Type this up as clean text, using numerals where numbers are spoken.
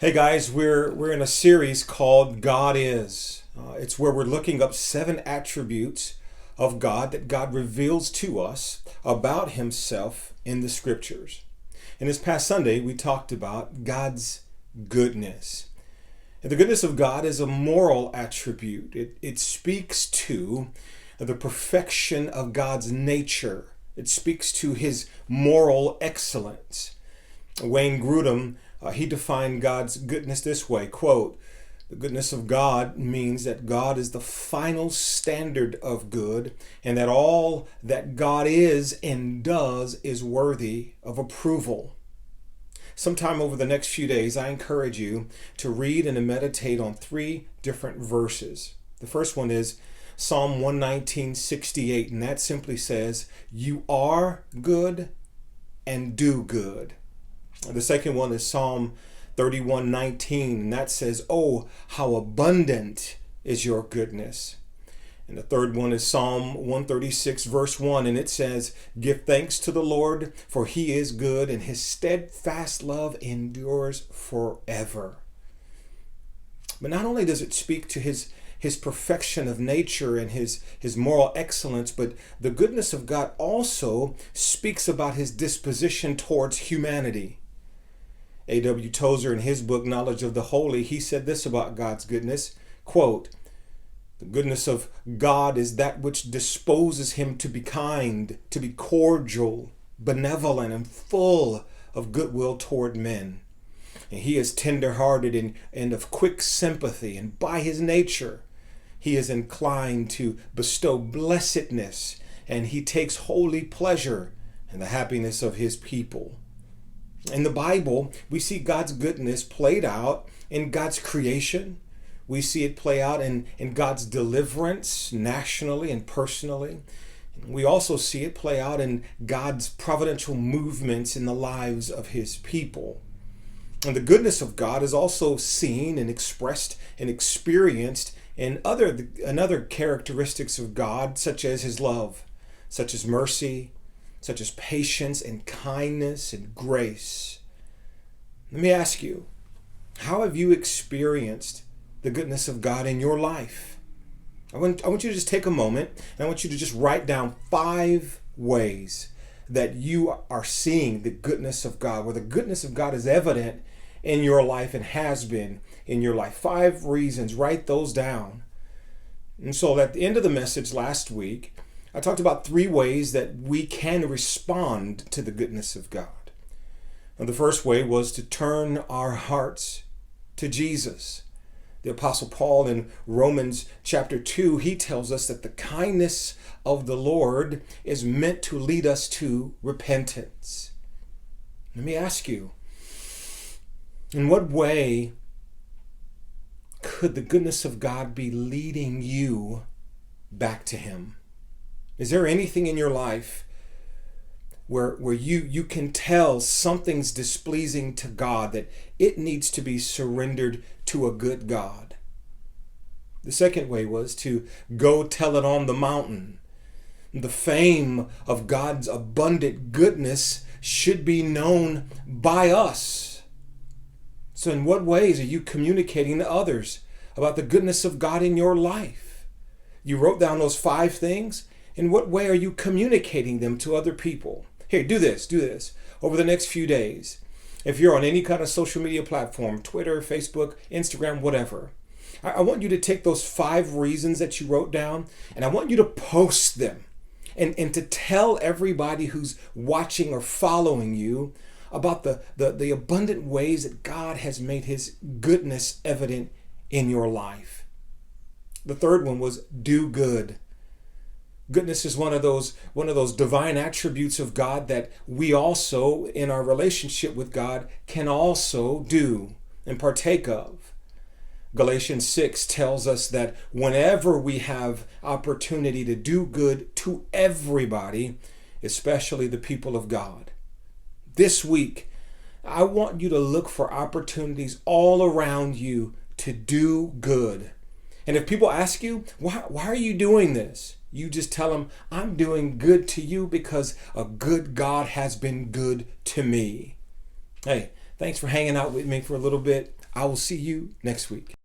Hey guys, we're in a series called God Is. It's where we're looking up 7 attributes of God that God reveals to us about himself in the scriptures. And this past Sunday, we talked about God's goodness. And the goodness of God is a moral attribute. It speaks to the perfection of God's nature. It speaks to his moral excellence. Wayne Grudem, he defined God's goodness this way, quote, "The goodness of God means that God is the final standard of good and that all that God is and does is worthy of approval." Sometime over the next few days, I encourage you to read and to meditate on 3 different verses. The first one is Psalm 119:68, and that simply says, "You are good and do good." The second one is Psalm 31:19, and that says, "Oh, how abundant is your goodness." And the third one is Psalm 136, verse 1, and it says, "Give thanks to the Lord, for he is good, and his steadfast love endures forever." But not only does it speak to his perfection of nature and his moral excellence, but the goodness of God also speaks about his disposition towards humanity. A.W. Tozer, in his book, Knowledge of the Holy, he said this about God's goodness, quote, "The goodness of God is that which disposes him to be kind, to be cordial, benevolent, and full of goodwill toward men. And he is tender-hearted and of quick sympathy, and by his nature he is inclined to bestow blessedness, and he takes holy pleasure in the happiness of his people." In the Bible, we see God's goodness played out in God's creation. We see it play out in God's deliverance nationally and personally. We also see it play out in God's providential movements in the lives of his people. And the goodness of God is also seen and expressed and experienced in other characteristics of God, such as his love, such as mercy, such as patience and kindness and grace. Let me ask you, how have you experienced the goodness of God in your life? I want you to just take a moment and I want you to just write down 5 ways that you are seeing the goodness of God, where the goodness of God is evident in your life and has been in your life. 5 reasons, write those down. And so at the end of the message last week, I talked about 3 ways that we can respond to the goodness of God. And the first way was to turn our hearts to Jesus. The Apostle Paul in Romans chapter 2, he tells us that the kindness of the Lord is meant to lead us to repentance. Let me ask you, in what way could the goodness of God be leading you back to him? Is there anything in your life where you can tell something's displeasing to God, that it needs to be surrendered to a good God? The second way was to go tell it on the mountain. The fame of God's abundant goodness should be known by us. So in what ways are you communicating to others about the goodness of God in your life? You wrote down those 5 things. In what way are you communicating them to other people? Here, do this. Over the next few days, if you're on any kind of social media platform, Twitter, Facebook, Instagram, whatever, I want you to take those 5 reasons that you wrote down, and I want you to post them and to tell everybody who's watching or following you about the abundant ways that God has made his goodness evident in your life. The third one was do good. Goodness is one of those divine attributes of God that we also, in our relationship with God, can also do and partake of. Galatians 6 tells us that whenever we have opportunity to do good to everybody, especially the people of God. This week, I want you to look for opportunities all around you to do good. And if people ask you, why are you doing this? You just tell them, I'm doing good to you because a good God has been good to me. Hey, Thanks for hanging out with me for a little bit. I will see you next week.